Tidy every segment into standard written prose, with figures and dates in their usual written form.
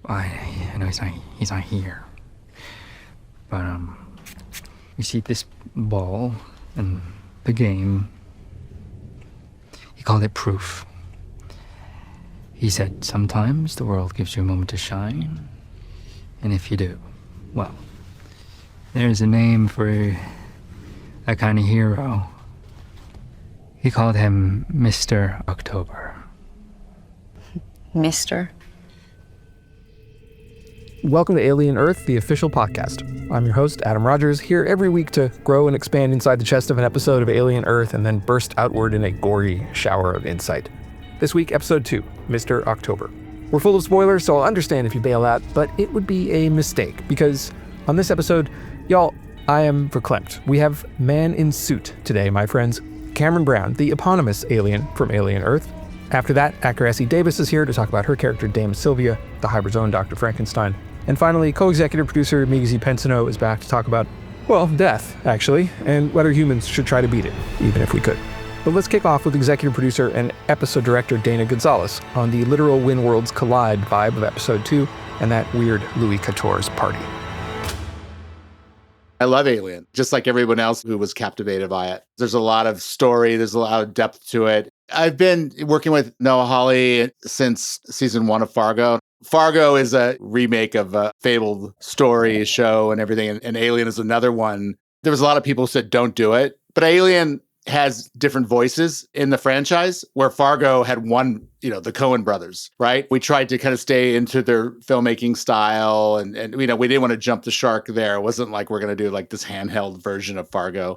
I know he's not here. But, you see this ball and the game, he called it proof. He said, sometimes the world gives you a moment to shine, and if you do, well, there's a name for that kind of hero. He called him Mr. October. Mr.? Welcome to Alien Earth, the official podcast. I'm your host, Adam Rogers, here every week to grow and expand inside the chest of an episode of Alien Earth and then burst outward in a gory shower of insight. This week, episode 2, Mr. October. We're full of spoilers, so I'll understand if you bail out, but it would be a mistake, because on this episode, y'all, I am verklempt. We have Man in Suit today, my friends. Cameron Brown, the eponymous alien from Alien Earth. After that, actor Essie Davis is here to talk about her character Dame Sylvia, the hybrid's own Dr. Frankenstein. And finally, co-executive producer Migizi Pensino is back to talk about, well, death, actually, and whether humans should try to beat it, even if we could. But let's kick off with executive producer and episode director Dana Gonzalez on the literal When Worlds Collide vibe of episode 2 and that weird Louis XIV's party. I love Alien, just like everyone else who was captivated by it. There's a lot of story, there's a lot of depth to it. I've been working with Noah Hawley since season 1 of Fargo. Fargo is a remake of a fabled story show and everything, and Alien is another one. There was a lot of people who said, don't do it. But Alien has different voices in the franchise, where Fargo had one, the Coen brothers, right? We tried to kind of stay into their filmmaking style, and we didn't want to jump the shark there. It wasn't like we're going to do like this handheld version of Fargo.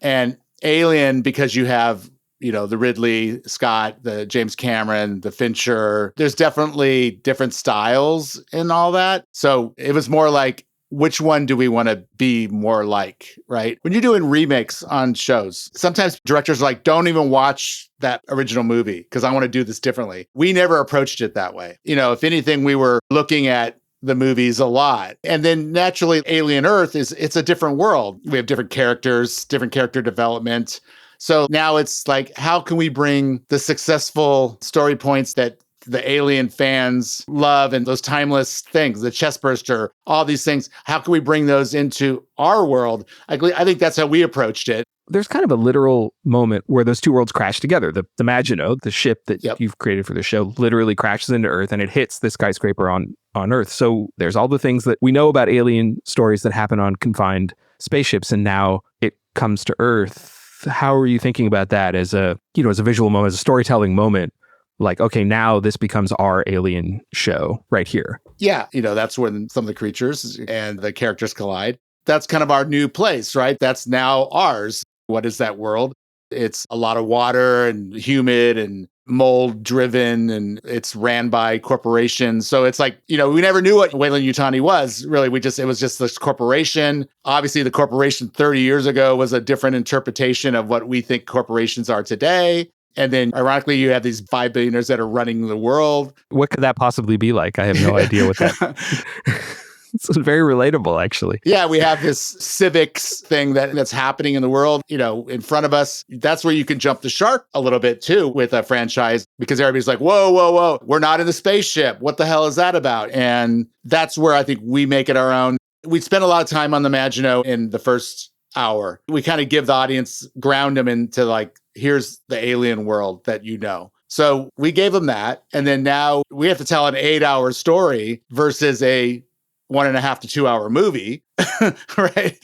And Alien, because you have the Ridley Scott, the James Cameron, the Fincher, there's definitely different styles in all that. So it was more like, which one do we want to be more like, right? When you're doing remakes on shows, sometimes directors are like, don't even watch that original movie because I want to do this differently. We never approached it that way. If anything, we were looking at the movies a lot. And then naturally, Alien Earth it's a different world. We have different characters, different character development. So now it's like, how can we bring the successful story points that the Alien fans love and those timeless things, the chestburster, all these things, how can we bring those into our world? I think that's how we approached it. There's kind of a literal moment where those two worlds crash together. The Maginot, the ship that you've created for the show, literally crashes into Earth and it hits the skyscraper on Earth. So there's all the things that we know about alien stories that happen on confined spaceships, and now it comes to Earth. How are you thinking about that as a visual moment, as a storytelling moment? Like, okay, now this becomes our Alien show right here. Yeah, that's when some of the creatures and the characters collide. That's kind of our new place, right? That's now ours. What is that world? It's a lot of water and humid and mold driven, and it's ran by corporations. So it's like, we never knew what Weyland-Yutani was, really. It was just this corporation. Obviously, the corporation 30 years ago was a different interpretation of what we think corporations are today. And then, ironically, you have these 5 billionaires that are running the world. What could that possibly be like? I have no idea what that... It's very relatable, actually. Yeah, we have this civics thing that's happening in the world, in front of us. That's where you can jump the shark a little bit, too, with a franchise, because everybody's like, whoa, whoa, whoa, we're not in the spaceship. What the hell is that about? And that's where I think we make it our own. We spend a lot of time on the Maginot in the first hour. We kind of give the audience, ground them into like, here's the alien world that So we gave them that. And then now we have to tell an 8-hour story versus a 1.5 to 2 hour movie, right?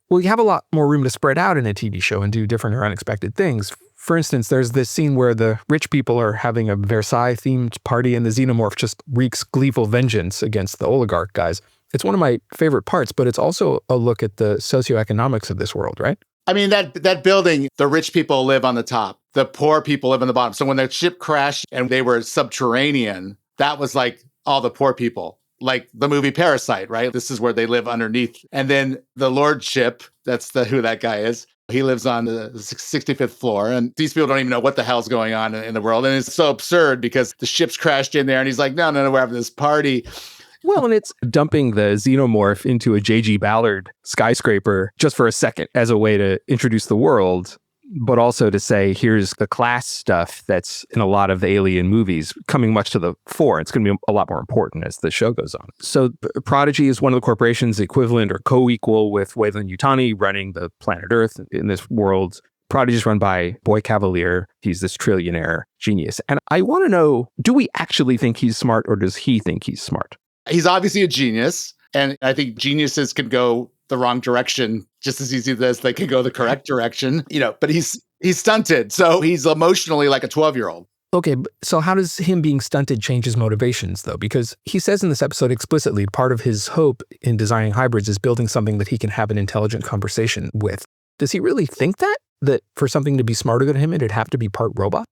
Well, you have a lot more room to spread out in a TV show and do different or unexpected things. For instance, there's this scene where the rich people are having a Versailles-themed party and the xenomorph just wreaks gleeful vengeance against the oligarch guys. It's one of my favorite parts, but it's also a look at the socioeconomics of this world, right? I mean, that building, the rich people live on the top. The poor people live on the bottom. So when the ship crashed and they were subterranean, that was like all the poor people. Like the movie Parasite, right? This is where they live underneath. And then the lordship, that's who that guy is. He lives on the 65th floor. And these people don't even know what the hell's going on in the world. And it's so absurd because the ship's crashed in there and he's like, no, we're having this party. Well, and it's dumping the xenomorph into a J.G. Ballard skyscraper just for a second as a way to introduce the world. but also to say, here's the class stuff that's in a lot of the Alien movies coming much to the fore. It's going to be a lot more important as the show goes on. So Prodigy is one of the corporations equivalent or co-equal with Weyland-Yutani running the planet Earth in this world. Prodigy is run by Boy Cavalier. He's this trillionaire genius. And I want to know, do we actually think he's smart, or does he think he's smart? He's obviously a genius. And I think geniuses can go the wrong direction just as easy as they can go the correct direction, but he's stunted. So he's emotionally like a 12-year-old. Okay, so how does him being stunted change his motivations, though? Because he says in this episode explicitly, part of his hope in designing hybrids is building something that he can have an intelligent conversation with. Does he really think that for something to be smarter than him, it'd have to be part robot?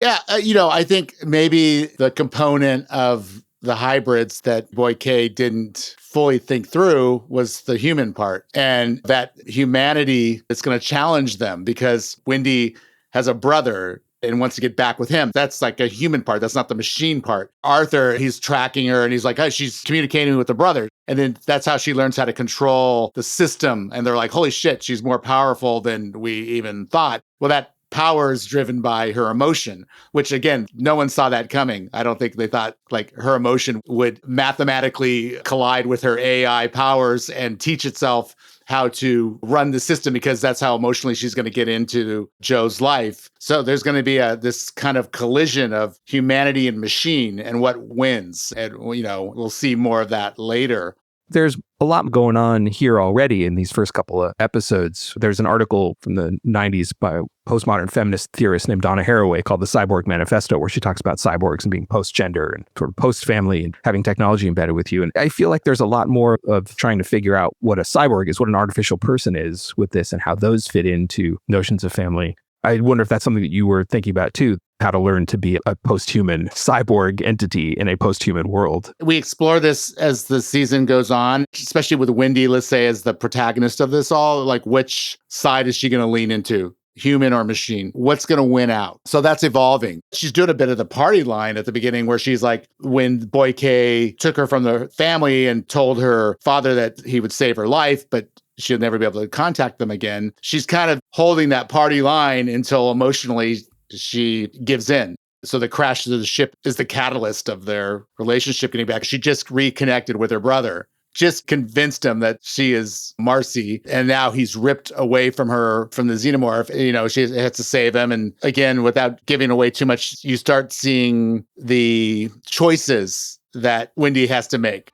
Yeah, I think maybe the component of the hybrids that Boy K didn't fully think through was the human part, and that humanity is going to challenge them because Wendy has a brother and wants to get back with him. That's like a human part. That's not the machine part. Arthur, he's tracking her and he's like, oh, she's communicating with the brother. And then that's how she learns how to control the system. And they're like, holy shit, she's more powerful than we even thought. Well, that power is driven by her emotion, which again, no one saw that coming. I don't think they thought like her emotion would mathematically collide with her AI powers and teach itself how to run the system, because that's how emotionally she's going to get into Joe's life. So there's going to be this kind of collision of humanity and machine and what wins. And, we'll see more of that later. There's a lot going on here already in these first couple of episodes. There's an article from the 90s by a postmodern feminist theorist named Donna Haraway called The Cyborg Manifesto, where she talks about cyborgs and being post-gender and sort of post-family and having technology embedded with you. And I feel like there's a lot more of trying to figure out what a cyborg is, what an artificial person is with this, and how those fit into notions of family. I wonder if that's something that you were thinking about too, how to learn to be a post-human cyborg entity in a post-human world. We explore this as the season goes on, especially with Wendy, let's say, as the protagonist of this all. Like, which side is she going to lean into? Human or machine? What's going to win out? So that's evolving. She's doing a bit of the party line at the beginning where she's like, when Boy K took her from the family and told her father that he would save her life, but she'll never be able to contact them again. She's kind of holding that party line until emotionally she gives in. So the crash of the ship is the catalyst of their relationship getting back. She just reconnected with her brother, just convinced him that she is Marcy. And now he's ripped away from her, from the xenomorph. She has to save him. And again, without giving away too much, you start seeing the choices that Wendy has to make.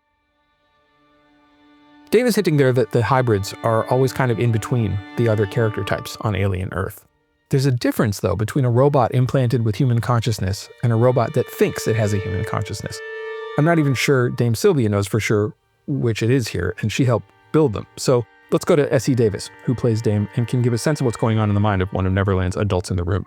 Dave is hinting there that the hybrids are always kind of in between the other character types on Alien Earth. There's a difference, though, between a robot implanted with human consciousness and a robot that thinks it has a human consciousness. I'm not even sure Dame Sylvia knows for sure which it is here, and she helped build them. So let's go to S.E. Davis, who plays Dame and can give a sense of what's going on in the mind of one of Neverland's adults in the room.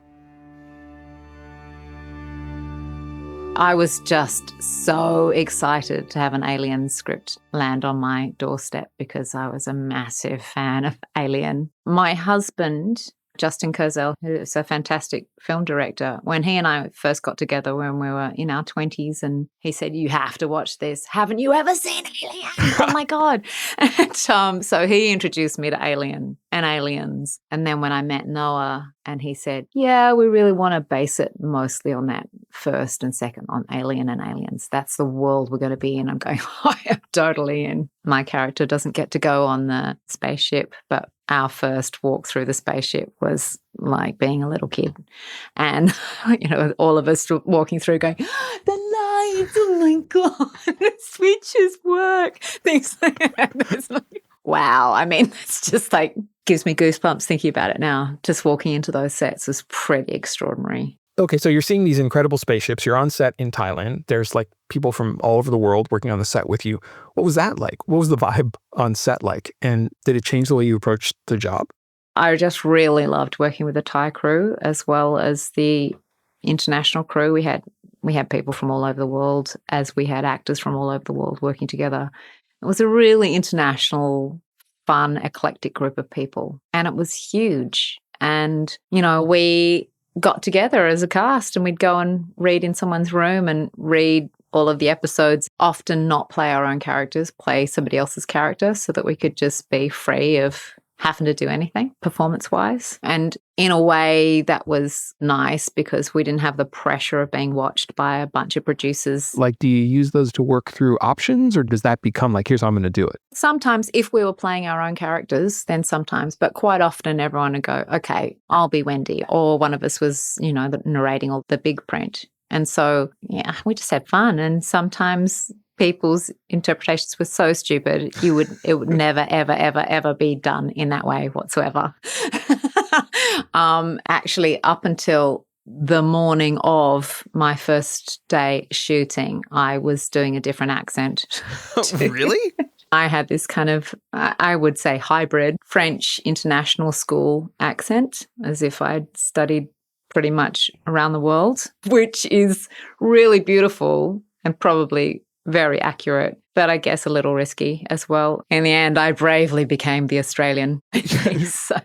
I was just so excited to have an Alien script land on my doorstep because I was a massive fan of Alien. My husband, Justin Kurzel, who is a fantastic film director, when he and I first got together when we were in our 20s, and he said, you have to watch this. Haven't you ever seen Alien? Oh my God. And so he introduced me to Alien and Aliens. And then when I met Noah and he said, yeah, we really want to base it mostly on that first and second, on Alien and Aliens. That's the world we're going to be in. I'm going, I am totally in. My character doesn't get to go on the spaceship, but our first walk through the spaceship was like being a little kid. And, all of us walking through going, the lights, oh my God, the switches work. Things like that. It's like, wow. I mean, it's just like gives me goosebumps thinking about it now. Just walking into those sets was pretty extraordinary. Okay, so you're seeing these incredible spaceships. You're on set in Thailand. There's like people from all over the world working on the set with you. What was that like? What was the vibe on set like? And did it change the way you approached the job? I just really loved working with the Thai crew as well as the international crew. We had people from all over the world, as we had actors from all over the world working together. It was a really international, fun, eclectic group of people. And it was huge. And, we got together as a cast and we'd go and read in someone's room and read all of the episodes, often not play our own characters, play somebody else's character so that we could just be free of having to do anything performance-wise. And in a way, that was nice because we didn't have the pressure of being watched by a bunch of producers. Like, do you use those to work through options, or does that become like, here's how I'm going to do it? Sometimes if we were playing our own characters, then sometimes, but quite often everyone would go, okay, I'll be Wendy. Or one of us was, narrating all the big print. And so, yeah, we just had fun. And sometimes people's interpretations were so stupid, it would never, ever, ever, ever be done in that way whatsoever. Actually, up until the morning of my first day shooting, I was doing a different accent. Really? I had this kind of, I would say, hybrid French international school accent, as if I'd studied pretty much around the world, which is really beautiful and probably very accurate, but I guess a little risky as well. In the end, I bravely became the Australian. So.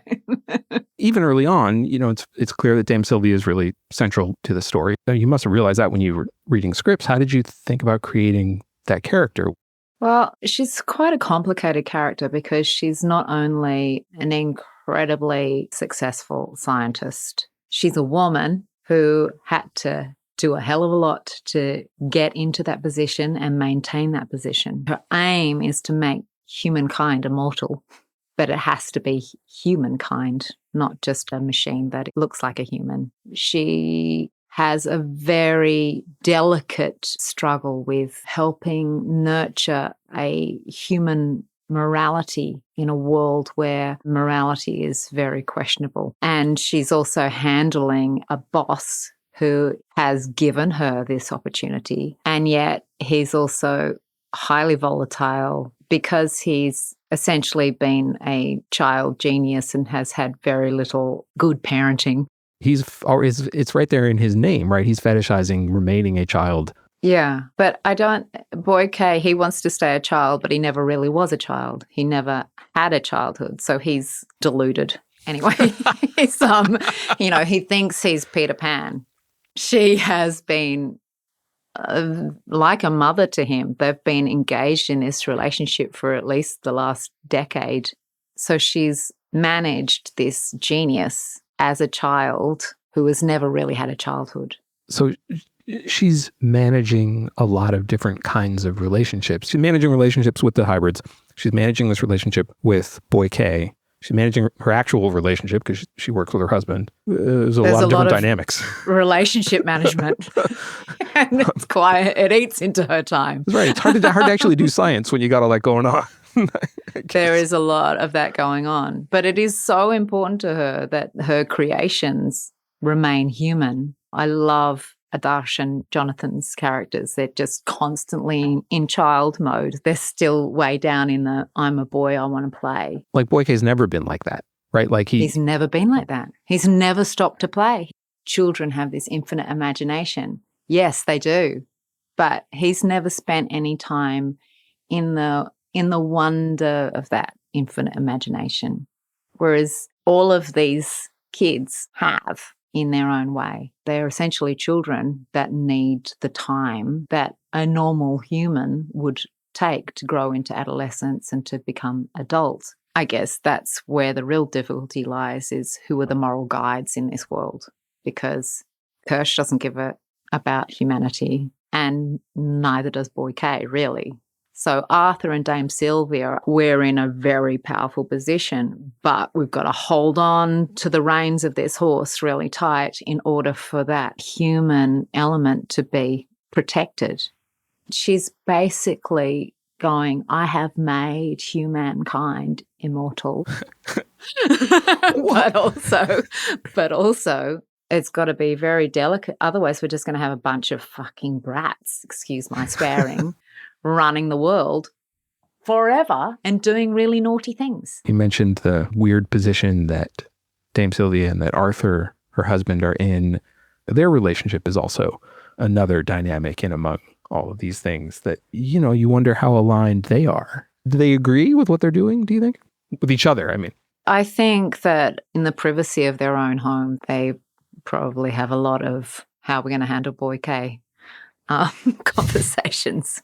Even early on, it's clear that Dame Sylvia is really central to the story. You must have realized that when you were reading scripts. How did you think about creating that character? Well, she's quite a complicated character because she's not only an incredibly successful scientist, she's a woman who had to do a hell of a lot to get into that position and maintain that position. Her aim is to make humankind immortal, but it has to be humankind, not just a machine that looks like a human. She has a very delicate struggle with helping nurture a human morality in a world where morality is very questionable. And she's also handling a boss who has given her this opportunity. And yet he's also highly volatile because he's essentially been a child genius and has had very little good parenting. It's right there in his name, right? He's fetishizing remaining a child. Yeah, but Boy K, he wants to stay a child, but he never really was a child. He never had a childhood, so he's deluded. Anyway, he thinks he's Peter Pan. She has been like a mother to him. They've been engaged in this relationship for at least the last decade. So she's managed this genius as a child who has never really had a childhood. So she's managing a lot of different kinds of relationships. She's managing relationships with the hybrids. She's managing this relationship with Boy K. She's managing her actual relationship because she works with her husband. There's a lot of different dynamics. Relationship management. And it eats into her time. That's right. It's hard to actually do science when you got all that going on. There is a lot of that going on. But it is so important to her that her creations remain human. I love Adarsh and Jonathan's characters. They're just constantly in child mode. They're still way down in the I'm a boy, I want to play. Like Boy K's never been like that, right? Like he's never been like that. He's never stopped to play. Children have this infinite imagination. Yes, they do. But he's never spent any time in the wonder of that infinite imagination. Whereas all of these kids have in their own way. They're essentially children that need the time that a normal human would take to grow into adolescence and to become adults. I guess that's where the real difficulty lies, is who are the moral guides in this world, because Kirsch doesn't give a about humanity and neither does Boy K, really. So Arthur and Dame Sylvia, we're in a very powerful position, but we've got to hold on to the reins of this horse really tight in order for that human element to be protected. She's basically going, I have made humankind immortal. but also it's got to be very delicate. Otherwise, we're just going to have a bunch of fucking brats, excuse my swearing, running the world forever and doing really naughty things. You mentioned the weird position that Dame Sylvia and that Arthur, her husband, are in. Their relationship is also another dynamic in among all of these things that, you wonder how aligned they are. Do they agree with what they're doing, do you think? With each other, I mean. I think that in the privacy of their own home, they probably have a lot of how we're going to handle Boy K conversations.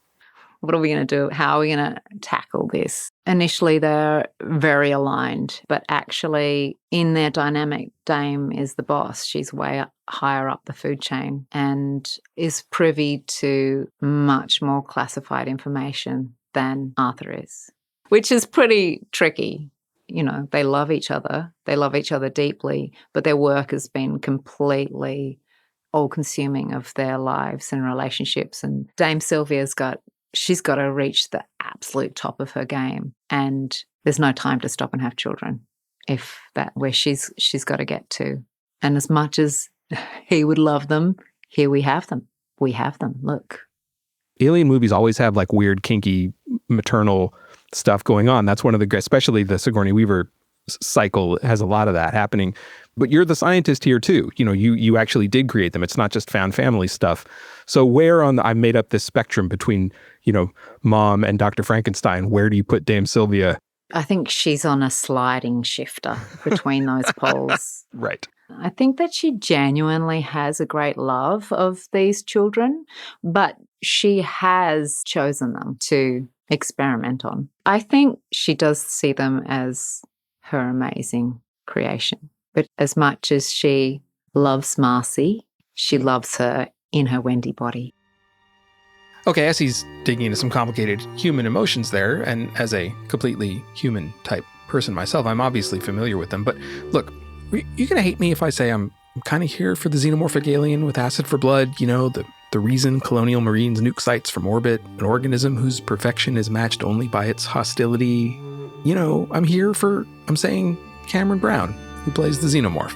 What are we going to do? How are we going to tackle this? Initially, they're very aligned, but actually, in their dynamic, Dame is the boss. She's way higher up the food chain and is privy to much more classified information than Arthur is, which is pretty tricky. You know, they love each other. They love each other deeply, but their work has been completely all-consuming of their lives and relationships. And Dame Sylvia's she's got to reach the absolute top of her game, and there's no time to stop and have children if that where she's got to get to. And as much as he would love them, here we have them. We have them. Look. Alien movies always have like weird, kinky, maternal stuff going on. That's one of the, especially the Sigourney Weaver cycle has a lot of that happening. But you're the scientist here too. You know, you actually did create them. It's not just found family stuff. So where I made up this spectrum between, you know, Mom and Dr. Frankenstein. Where do you put Dame Sylvia? I think she's on a sliding shifter between those poles. Right. I think that she genuinely has a great love of these children, but she has chosen them to experiment on. I think she does see them as her amazing creation. But as much as she loves Marcy, she loves her in her Wendy body. Okay, as he's digging into some complicated human emotions there, and as a completely human type person myself, I'm obviously familiar with them. But look, you're going to hate me if I say I'm kind of here for the xenomorphic alien with acid for blood, you know, the reason colonial marines nuke sites from orbit, an organism whose perfection is matched only by its hostility. You know, I'm saying Cameron Brown, who plays the xenomorph.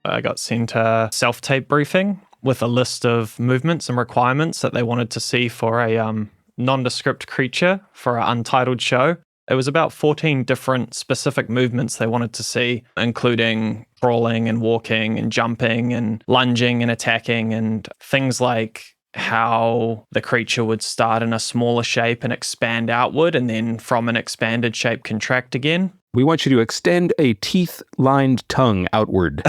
I got sent a self-tape briefing with a list of movements and requirements that they wanted to see for a nondescript creature for an untitled show. It was about 14 different specific movements they wanted to see, including crawling and walking and jumping and lunging and attacking, and things like how the creature would start in a smaller shape and expand outward, and then from an expanded shape contract again. We want you to extend a teeth-lined tongue outward,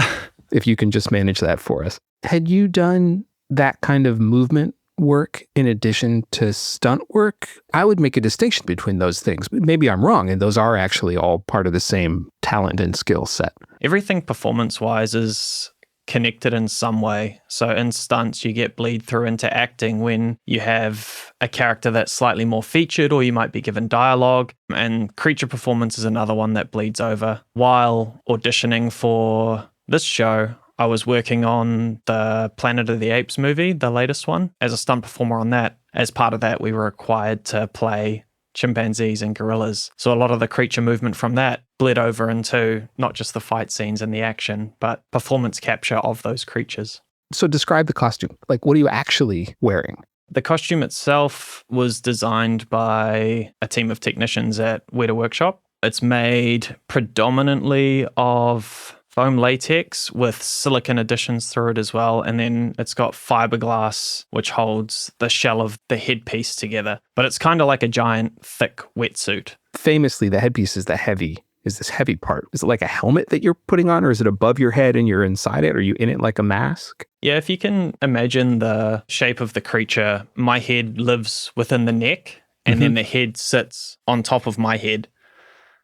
if you can just manage that for us. Had you done that kind of movement work in addition to stunt work? I would make a distinction between those things. Maybe I'm wrong, and those are actually all part of the same talent and skill set. Everything performance-wise is connected in some way. So in stunts, you get bleed through into acting when you have a character that's slightly more featured, or you might be given dialogue. And creature performance is another one that bleeds over. While auditioning for this show, I was working on the Planet of the Apes movie, the latest one, as a stunt performer on that. As part of that, we were required to play chimpanzees and gorillas. So a lot of the creature movement from that bled over into not just the fight scenes and the action, but performance capture of those creatures. So describe the costume. Like, what are you actually wearing? The costume itself was designed by a team of technicians at Weta Workshop. It's made predominantly of foam latex with silicone additions through it as well. And then it's got fiberglass, which holds the shell of the headpiece together. But it's kind of like a giant, thick wetsuit. Famously, the headpiece is this heavy part. Is it like a helmet that you're putting on, or is it above your head and you're inside it? Are you in it like a mask? Yeah, if you can imagine the shape of the creature, my head lives within the neck, and then the head sits on top of my head.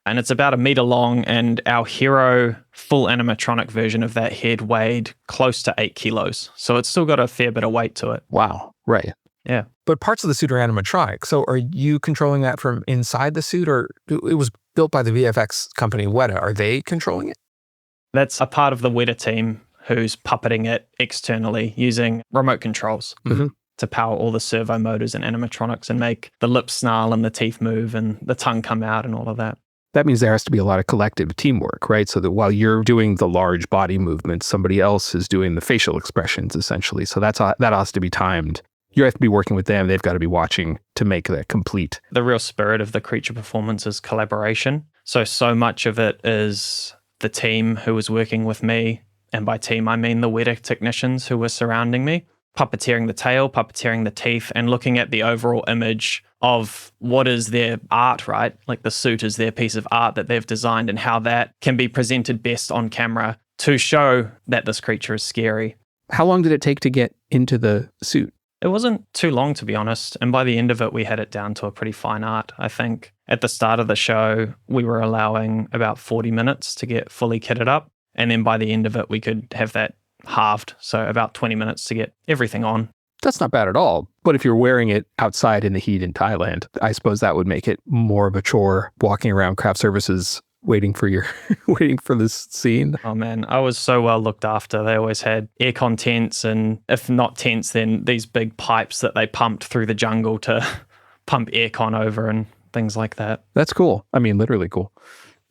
And it's about 1 meter long, and our hero full animatronic version of that head weighed close to 8 kilos. So it's still got a fair bit of weight to it. Wow. Right. Yeah. But parts of the suit are animatronic. So are you controlling that from inside the suit, or it was built by the VFX company Weta? Are they controlling it? That's a part of the Weta team who's puppeting it externally using remote controls to power all the servo motors and animatronics and make the lips snarl and the teeth move and the tongue come out and all of that. That means there has to be a lot of collective teamwork, right? So that while you're doing the large body movements, somebody else is doing the facial expressions, essentially. So that has to be timed. You have to be working with them. They've got to be watching to make that complete. The real spirit of the creature performance is collaboration. So much of it is the team who was working with me. And by team, I mean the Weta technicians who were surrounding me, puppeteering the tail, puppeteering the teeth, and looking at the overall image of what is their art, right? Like the suit is their piece of art that they've designed, and how that can be presented best on camera to show that this creature is scary. How long did it take to get into the suit? It It wasn't too long, to be honest. And by the end of it, we had it down to a pretty fine art. I think at the start of the show, we were allowing about 40 minutes to get fully kitted up. And then by the end of it, we could have that halved. So about 20 minutes to get everything on. That's not bad at all. But if you're wearing it outside in the heat in Thailand, I suppose that would make it more of a chore walking around craft services waiting for this scene. Oh man, I was so well looked after. They always had aircon tents, and if not tents, then these big pipes that they pumped through the jungle to pump aircon over and things like that. That's cool. I mean, literally cool.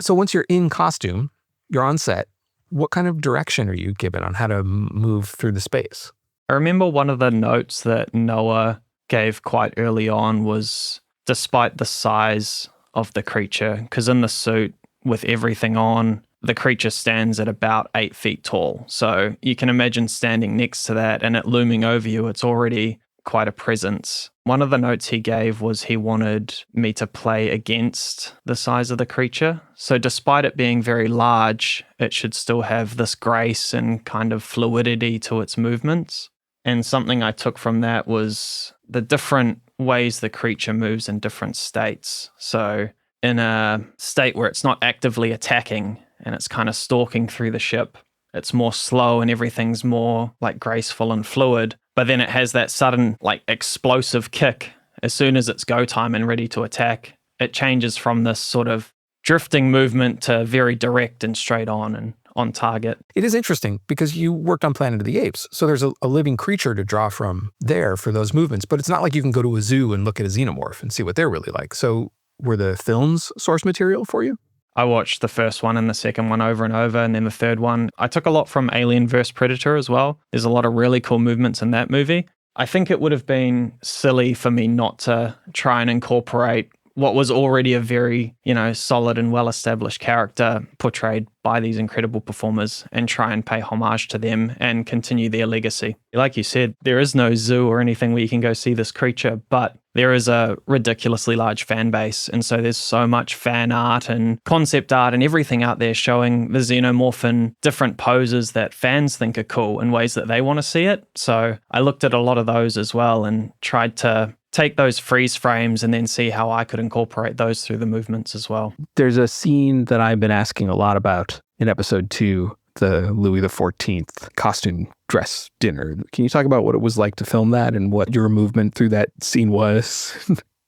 So once you're in costume, you're on set, what kind of direction are you given on how to move through the space? I remember one of the notes that Noah gave quite early on was, despite the size of the creature, because in the suit with everything on, the creature stands at about 8 feet tall. So you can imagine standing next to that and it looming over you, it's already quite a presence. One of the notes he gave was he wanted me to play against the size of the creature. So despite it being very large, it should still have this grace and kind of fluidity to its movements. And something I took from that was the different ways the creature moves in different states. So in a state where it's not actively attacking and it's kind of stalking through the ship, it's more slow and everything's more like graceful and fluid. But then it has that sudden like explosive kick. As soon as it's go time and ready to attack, it changes from this sort of drifting movement to very direct and straight on and on target. It is interesting because you worked on Planet of the Apes. So there's a living creature to draw from there for those movements. But it's not like you can go to a zoo and look at a xenomorph and see what they're really like. So were the films source material for you? I watched the first one and the second one over and over, and then the third one. I took a lot from Alien vs. Predator as well. There's a lot of really cool movements in that movie. I think it would have been silly for me not to try and incorporate what was already a very, solid and well-established character portrayed by these incredible performers and try and pay homage to them and continue their legacy. Like you said, there is no zoo or anything where you can go see this creature, but there is a ridiculously large fan base. And so there's so much fan art and concept art and everything out there showing the xenomorph in different poses that fans think are cool in ways that they want to see it. So I looked at a lot of those as well and tried to take those freeze frames and then see how I could incorporate those through the movements as well. There's a scene that I've been asking a lot about in episode 2, the Louis XIV costume dress dinner. Can you talk about what it was like to film that and what your movement through that scene was?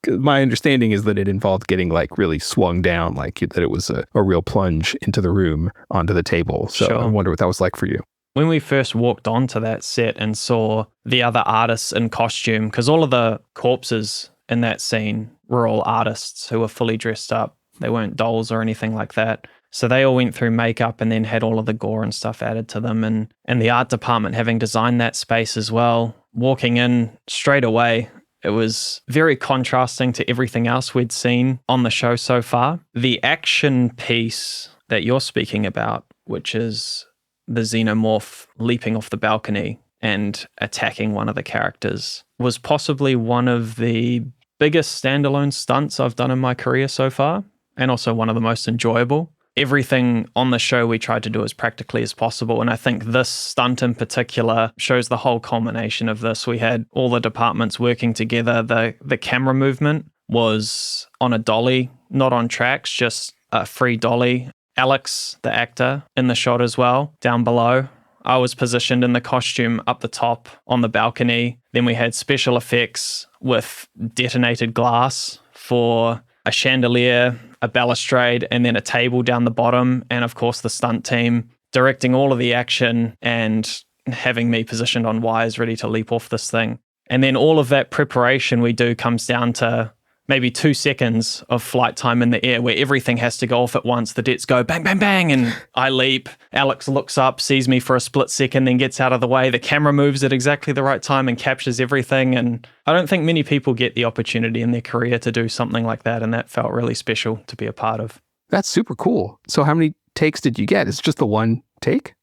My understanding is that it involved getting like really swung down, like that it was a real plunge into the room onto the table. So Sure. I wonder what that was like for you. When we first walked onto that set and saw the other artists in costume, because all of the corpses in that scene were all artists who were fully dressed up. They weren't dolls or anything like that. So they all went through makeup and then had all of the gore and stuff added to them. And the art department having designed that space as well, walking in straight away, it was very contrasting to everything else we'd seen on the show so far. The action piece that you're speaking about, which is the xenomorph leaping off the balcony and attacking one of the characters, was possibly one of the biggest standalone stunts I've done in my career so far, and also one of the most enjoyable. Everything on the show we tried to do as practically as possible, and I think this stunt in particular shows the whole culmination of this. We had all the departments working together. The camera movement was on a dolly, not on tracks, just a free dolly. Alex, the actor, in the shot as well, down below. I was positioned in the costume up the top on the balcony. Then we had special effects with detonated glass for a chandelier, a balustrade, and then a table down the bottom. And of course, the stunt team directing all of the action and having me positioned on wires ready to leap off this thing. And then all of that preparation we do comes down to maybe 2 seconds of flight time in the air where everything has to go off at once. The jets go bang, bang, bang, and I leap. Alex looks up, sees me for a split second, then gets out of the way. The camera moves at exactly the right time and captures everything. And I don't think many people get the opportunity in their career to do something like that. And that felt really special to be a part of. That's super cool. So how many takes did you get? It's just the one take?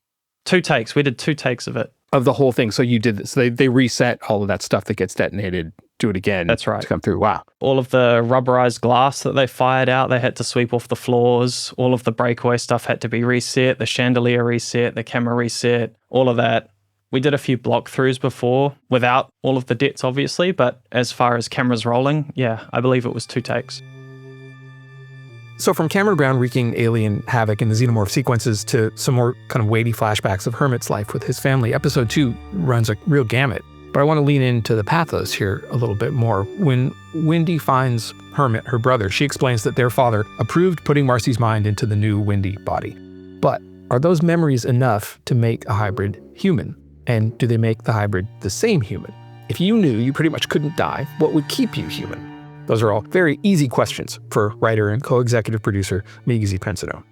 2 takes. We did 2 takes of it. Of the whole thing. So you did this. So they reset all of that stuff that gets detonated, do it again. That's right. To come through. Wow. All of the rubberized glass that they fired out, they had to sweep off the floors. All of the breakaway stuff had to be reset. The chandelier reset, the camera reset, all of that We did a few block throughs before without all of the debts, obviously, but as far as cameras rolling, yeah, I believe it was 2 takes. So from Cameron Brown wreaking alien havoc in the xenomorph sequences to some more kind of weighty flashbacks of Hermit's life with his family, episode 2 runs a real gamut. But I want to lean into the pathos here a little bit more. When Wendy finds Hermit, her brother, she explains that their father approved putting Marcy's mind into the new Wendy body. But are those memories enough to make a hybrid human? And do they make the hybrid the same human? If you knew you pretty much couldn't die, what would keep you human? Those are all very easy questions for writer and co-executive producer Miguel Z. Pensado.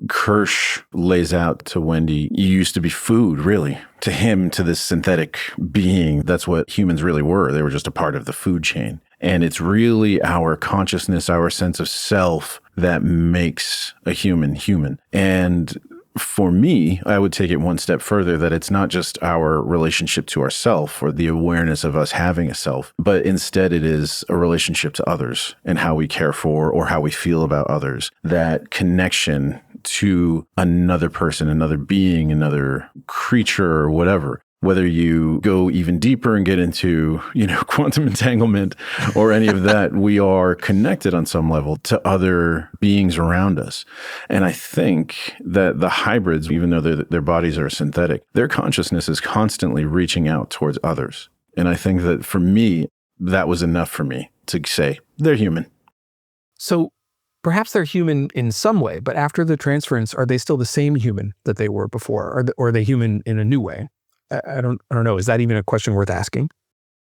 Kirsch lays out to Wendy, you used to be food, really. To him, to this synthetic being, that's what humans really were. They were just a part of the food chain. And it's really our consciousness, our sense of self that makes a human human. And for me, I would take it one step further, that it's not just our relationship to ourself or the awareness of us having a self, but instead it is a relationship to others and how we care for or how we feel about others. That connection to another person, another being, another creature or whatever. Whether you go even deeper and get into, quantum entanglement or any of that, we are connected on some level to other beings around us. And I think that the hybrids, even though their bodies are synthetic, their consciousness is constantly reaching out towards others. And I think that for me, that was enough for me to say, they're human. So perhaps they're human in some way, but after the transference, are they still the same human that they were before? Or are they human in a new way? I don't know. Is that even a question worth asking?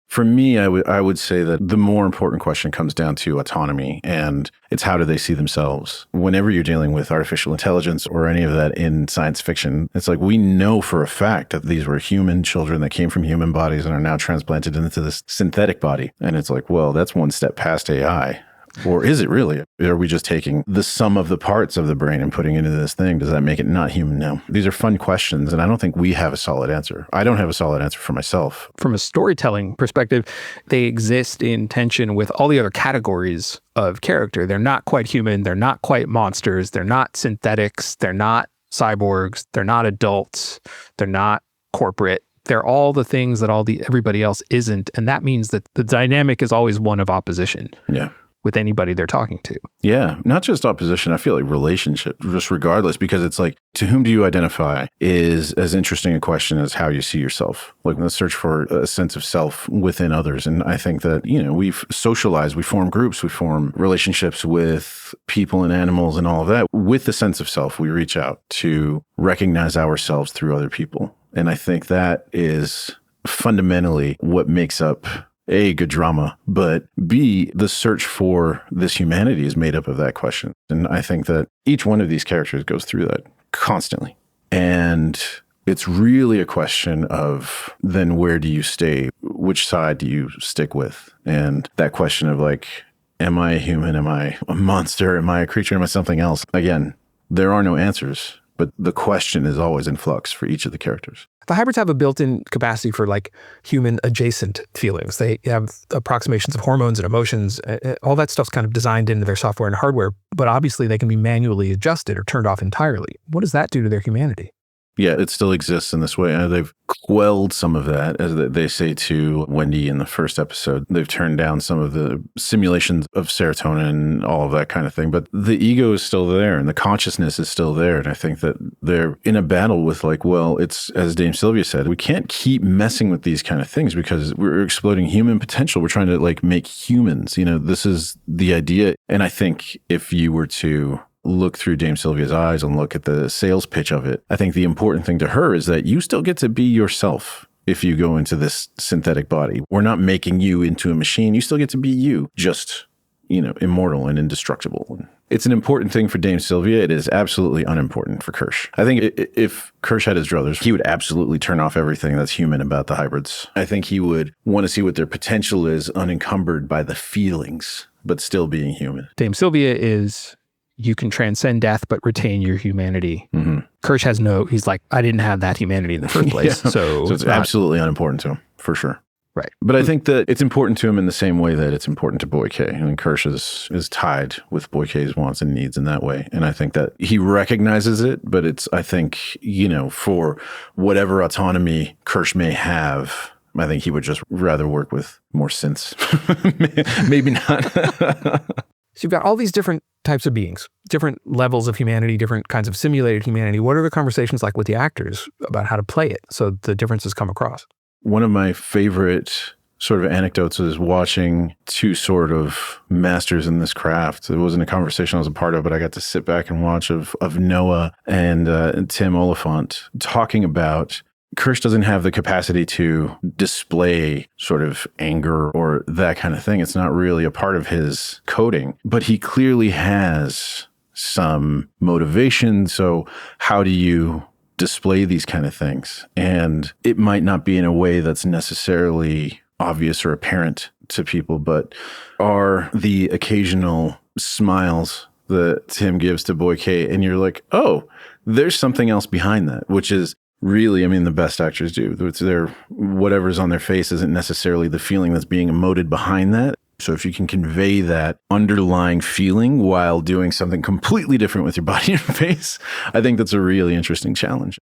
For me, I would say that the more important question comes down to autonomy, and it's how do they see themselves? Whenever you're dealing with artificial intelligence or any of that in science fiction, it's like we know for a fact that these were human children that came from human bodies and are now transplanted into this synthetic body. And it's like, well, that's one step past AI. Or is it really? Are we just taking the sum of the parts of the brain and putting it into this thing? Does that make it not human now? These are fun questions, and I don't think we have a solid answer. I don't have a solid answer for myself. From a storytelling perspective, they exist in tension with all the other categories of character. They're not quite human. They're not quite monsters. They're not synthetics. They're not cyborgs. They're not adults. They're not corporate. They're all the things that everybody else isn't. And that means that the dynamic is always one of opposition. Yeah. With anybody they're talking to. Yeah, not just opposition. I feel like relationship, just regardless, because it's like, to whom do you identify is as interesting a question as how you see yourself. Like, let's search for a sense of self within others. And I think that, we've socialized, we form groups, we form relationships with people and animals and all of that. With the sense of self, we reach out to recognize ourselves through other people. And I think that is fundamentally what makes up A, good drama, but B, the search for this humanity is made up of that question. And I think that each one of these characters goes through that constantly. And it's really a question of then where do you stay? Which side do you stick with? And that question of like, am I a human? Am I a monster? Am I a creature? Am I something else? Again, there are no answers, but the question is always in flux for each of the characters. The hybrids have a built-in capacity for like human adjacent feelings. They have approximations of hormones and emotions. All that stuff's kind of designed into their software and hardware, but obviously they can be manually adjusted or turned off entirely. What does that do to their humanity? Yeah, it still exists in this way. They've quelled some of that, as they say to Wendy in the first episode. They've turned down some of the simulations of serotonin and all of that kind of thing. But the ego is still there and the consciousness is still there. And I think that they're in a battle with like, well, it's, as Dame Sylvia said, we can't keep messing with these kind of things because we're exploding human potential. We're trying to like make humans, this is the idea. And I think if you were to look through Dame Sylvia's eyes and look at the sales pitch of it, I think the important thing to her is that you still get to be yourself if you go into this synthetic body. We're not making you into a machine. You still get to be you, just, immortal and indestructible. It's an important thing for Dame Sylvia. It is absolutely unimportant for Kirsch. I think if Kirsch had his druthers, he would absolutely turn off everything that's human about the hybrids. I think he would want to see what their potential is unencumbered by the feelings, but still being human. Dame Sylvia is, you can transcend death, but retain your humanity. Mm-hmm. Kirsch has he's like, I didn't have that humanity in the first place. Yeah. So it's absolutely unimportant to him, for sure. Right. But I think that it's important to him in the same way that it's important to Boy K. I mean, Kirsch is tied with Boy K's wants and needs in that way. And I think that he recognizes it, but it's, I think, for whatever autonomy Kirsch may have, I think he would just rather work with more synths. Maybe not. So you've got all these different types of beings, different levels of humanity, different kinds of simulated humanity. What are the conversations like with the actors about how to play it so the differences come across? One of my favorite sort of anecdotes is watching two sort of masters in this craft. It wasn't a conversation I was a part of, but I got to sit back and watch of Noah and Tim Oliphant talking about Kirsch doesn't have the capacity to display sort of anger or that kind of thing. It's not really a part of his coding, but he clearly has some motivation. So how do you display these kind of things? And it might not be in a way that's necessarily obvious or apparent to people, but are the occasional smiles that Tim gives to Boy K, and you're like, oh, there's something else behind that, which is really, I mean, the best actors do. It's whatever's on their face isn't necessarily the feeling that's being emoted behind that. So if you can convey that underlying feeling while doing something completely different with your body and face, I think that's a really interesting challenge.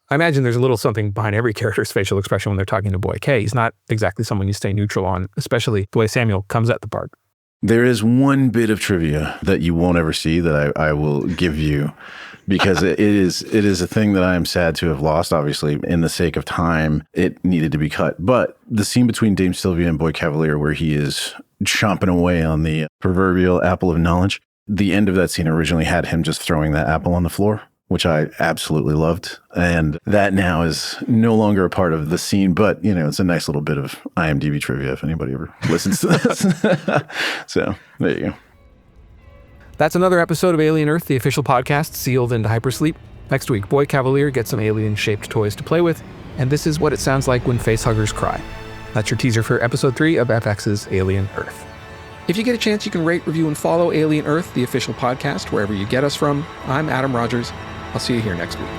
I imagine there's a little something behind every character's facial expression when they're talking to Boy K. He's not exactly someone you stay neutral on, especially the way Samuel comes at the part. There is one bit of trivia that you won't ever see that I will give you, because it is a thing that I am sad to have lost. Obviously, in the sake of time, it needed to be cut. But the scene between Dame Sylvia and Boy Cavalier, where he is chomping away on the proverbial apple of knowledge, the end of that scene originally had him just throwing that apple on the floor, which I absolutely loved. And that now is no longer a part of the scene, but, it's a nice little bit of IMDb trivia if anybody ever listens to this. So there you go. That's another episode of Alien Earth, the official podcast sealed into hypersleep. Next week, Boy Cavalier gets some alien-shaped toys to play with, and this is what it sounds like when facehuggers cry. That's your teaser for episode 3 of FX's Alien Earth. If you get a chance, you can rate, review, and follow Alien Earth, the official podcast, wherever you get us from. I'm Adam Rogers. I'll see you here next week.